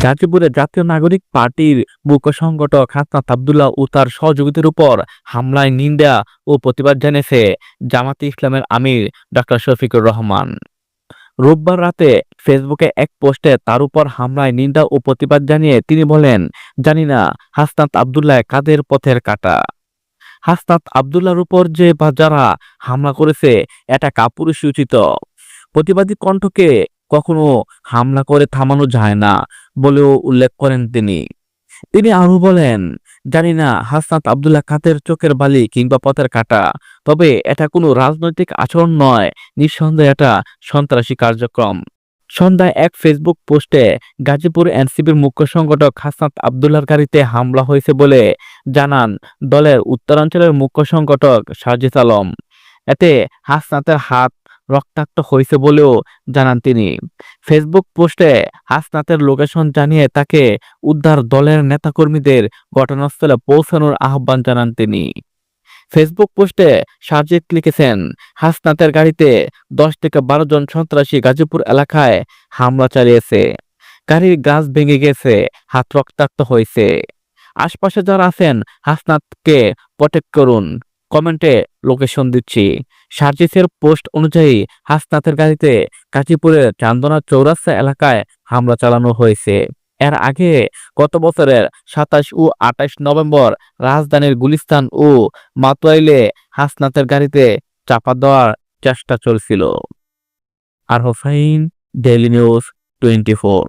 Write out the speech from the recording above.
গাজীপুরে জাতীয় নাগরিক পার্টির মুখ্য সংগঠক হাসনাত আব্দুল্লাহ ও তার সহযোগীদের উপর হামলায় নিন্দা ও প্রতিবাদ জানিয়েছে জামাতে ইসলামের আমির ডক্টর শফিকুর রহমান। রোববার রাতে ফেসবুকে এক পোস্টে তার উপর হামলায় নিন্দা ও প্রতিবাদ জানিয়ে তিনি বলেন, জানি না হাসনাত আব্দুল্লাহ কাদের পথের কাঁটা। হাসনাত আব্দুল্লাহর উপর যে বা যারা হামলা করেছে এটা কাপুরুষোচিত। প্রতিবাদী কণ্ঠকে কখনো হামলা করে থামানো যায় না বলেও উল্লেখ করেন তিনি। তিনি আরো বলেন, জানি না হাসনাত আব্দুল্লাহ কাদের চোখের বালি কিংবা পথের কাঁটা, তবে এটা কোনো রাজনৈতিক আচরণ নয়, নিঃসন্দেহে এটা সন্ত্রাসী কার্যক্রম। সন্ধ্যায় এক ফেসবুক পোস্টে গাজীপুর এনসিপির মুখ্য সংগঠক হাসনাত আব্দুল্লাহর গাড়িতে হামলা হয়েছে বলে জানান দলের উত্তরাঞ্চলের মুখ্য সংগঠক সাজিদ আলম। এতে হাসনাতের হাত রক্তাক্ত হয়েছে বলেও জানান তিনি। ফেসবুক পোস্টে হাসনাতের লোকেশন জানিয়ে তাকে উদ্ধার দলের নেতাকর্মীদের ঘটনাস্থলে পৌঁছানোর আহ্বান জানান তিনি। ফেসবুক পোস্টে সাজিদ লিখেছেন, হাসনাতের গাড়িতে 10 থেকে 12 জন সন্ত্রাসী গাজীপুর এলাকায় হামলা চালিয়েছে। গাড়ির গ্লাস ভেঙে গেছে, হাত রক্তাক্ত হয়েছে। আশপাশে যারা আছেন হাসনাতকে প্রটেক্ট করুন, কমেন্টে লোকেশন দিচ্ছি। সার্জিসের পোস্ট অনুযায়ী হাসনাতের গাড়িতে গাজীপুরের চান্দনা চৌরাস্তা এলাকায় হামলা চালানো হয়েছে। এর আগে গত বছরের 27 ও 28 নভেম্বর রাজধানীর গুলিস্তান ও মাতুয়াইলে হাসনাতের গাড়িতে চাপা দেওয়ার চেষ্টা চলছিল। আর হোসাইন, ডেইলি নিউজ 24।